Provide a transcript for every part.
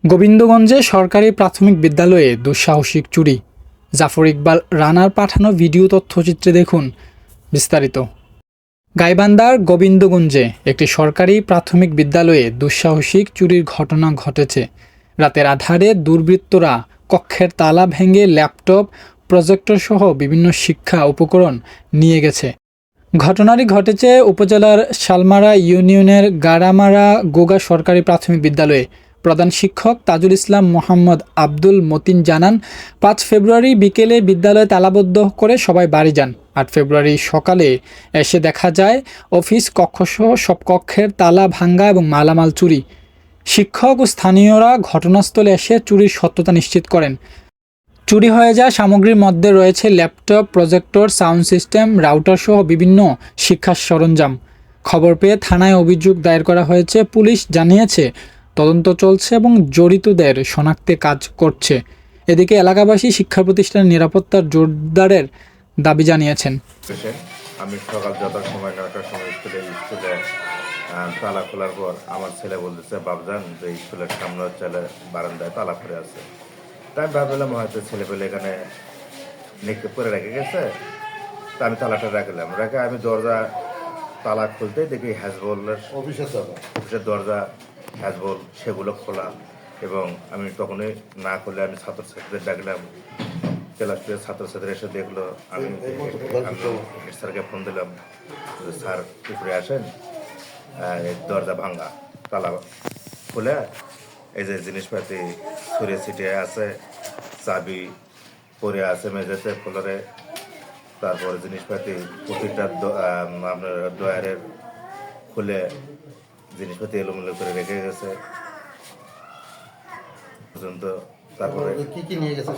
গোবিন্দগঞ্জে সরকারি প্রাথমিক বিদ্যালয়ে দুঃসাহসিক চুরি। জাফর ইকবাল রানার পাঠানো ভিডিও তথ্যচিত্রে দেখুন বিস্তারিত। গাইবান্ধার গোবিন্দগঞ্জে একটি সরকারি প্রাথমিক বিদ্যালয়ে দুঃসাহসিক চুরির ঘটনা ঘটেছে। রাতের আধারে দুর্বৃত্তরা কক্ষের তালা ভেঙে ল্যাপটপ, প্রজেক্টর সহ বিভিন্ন শিক্ষা উপকরণ নিয়ে গেছে। ঘটনাটি ঘটেছে উপজেলার শালমারা ইউনিয়নের গাড়ামারা গোগা সরকারি প্রাথমিক বিদ্যালয়ে। প্রধান শিক্ষক তাজুল ইসলাম মোহাম্মদ আব্দুল মতিন জানান, 5 ফেব্রুয়ারি বিকেলে বিদ্যালয়ে তালাবদ্ধ করে সবাই বাড়ি যান। 8 ফেব্রুয়ারি সকালে এসে দেখা যায় অফিস কক্ষসহ সব কক্ষের তালা ভাঙ্গা এবং মালামাল চুরি। শিক্ষক ও স্থানীয়রা ঘটনাস্থলে এসে চুরির সত্যতা নিশ্চিত করেন। চুরি হয়ে যাওয়া সামগ্রীর মধ্যে রয়েছে laptop, projector, sound system, router সহ বিভিন্ন শিক্ষা সরঞ্জাম। খবর পেয়ে থানায় অভিযোগ দায়ের করা হয়েছে। পুলিশ জানিয়েছে তদন্ত চলছে এবং জড়িতদের শনাক্তে কাজ করছে। এদিকে এলাকাবাসী শিক্ষা প্রতিষ্ঠানের নিরাপত্তার জোরদারের দাবি জানিয়েছেন। আমি সকাল যথার সময় 9টার সময় স্কুলে তালা খোলার পর আমার ছেলে বলতেছে, বাবজান যে স্কুলের সামনে হচ্ছে বারান্দায় তালা পড়ে আছে। তাই আমি ভাবলাম হয়তো ছেলে পেলে এখানে নিক্ষেপ করে রেখে গেছে। তা আমি তালাটা রাখলাম, রেখে আমি দরজা তালা খুলতেই দেখি হ্যাজবলের অফিসের দরজা, হ্যাজবল সেগুলো খোলা। এবং আমি তখনই না করলে আমি ছাত্রছাত্রীদের ডাকলাম। ক্লাসের ছাত্রছাত্রী এসে দেখলো। আমি হেড স্যারকে ফোন দিলাম, স্যার উপরে আসেন, দরজা ভাঙ্গা, তালা খুলে এই যে জিনিসপাতি ছড়িয়ে ছিটিয়ে আছে, চাবি পরে আছে মেঝেতে ফ্লোরে। তারপরে জিনিসপাতি প্রতিটা আপনার ডয়ারের খুলে জিনিসপাতি এলোমেলো করে রেখে গেছে পর্যন্ত। তারপরে কি নিয়ে গেছে?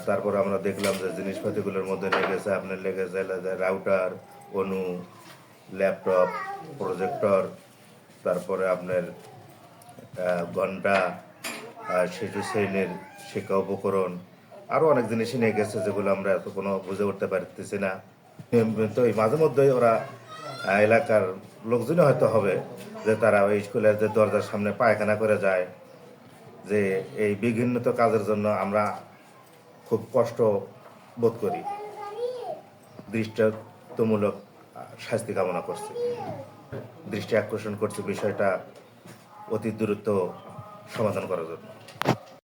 তারপরে আমরা দেখলাম যে জিনিসপাতিগুলোর মধ্যে লেগেছে রাউটার, অনু, ল্যাপটপ, প্রজেক্টর, তারপরে আপনার ঘন্টা, শিশু শ্রেণীর শিক্ষা উপকরণ, আরও অনেক জিনিসই নিয়ে গেছে যেগুলো আমরা এত কোনো বুঝে উঠতে পারতেছি না। তো এই মাঝে মধ্যেই ওরা এলাকার লোকজনই হয়তো হবে যে তারা ওই স্কুলের যে দরজার সামনে পায়খানা করে যায়, যে এই বিঘ্নিত কাজের জন্য আমরা খুব কষ্ট বোধ করি। দৃষ্টান্তমূলক শাস্তি কামনা করছি, দৃষ্টি আকর্ষণ করছে বিষয়টা অতি দ্রুত সমাধান করার জন্য।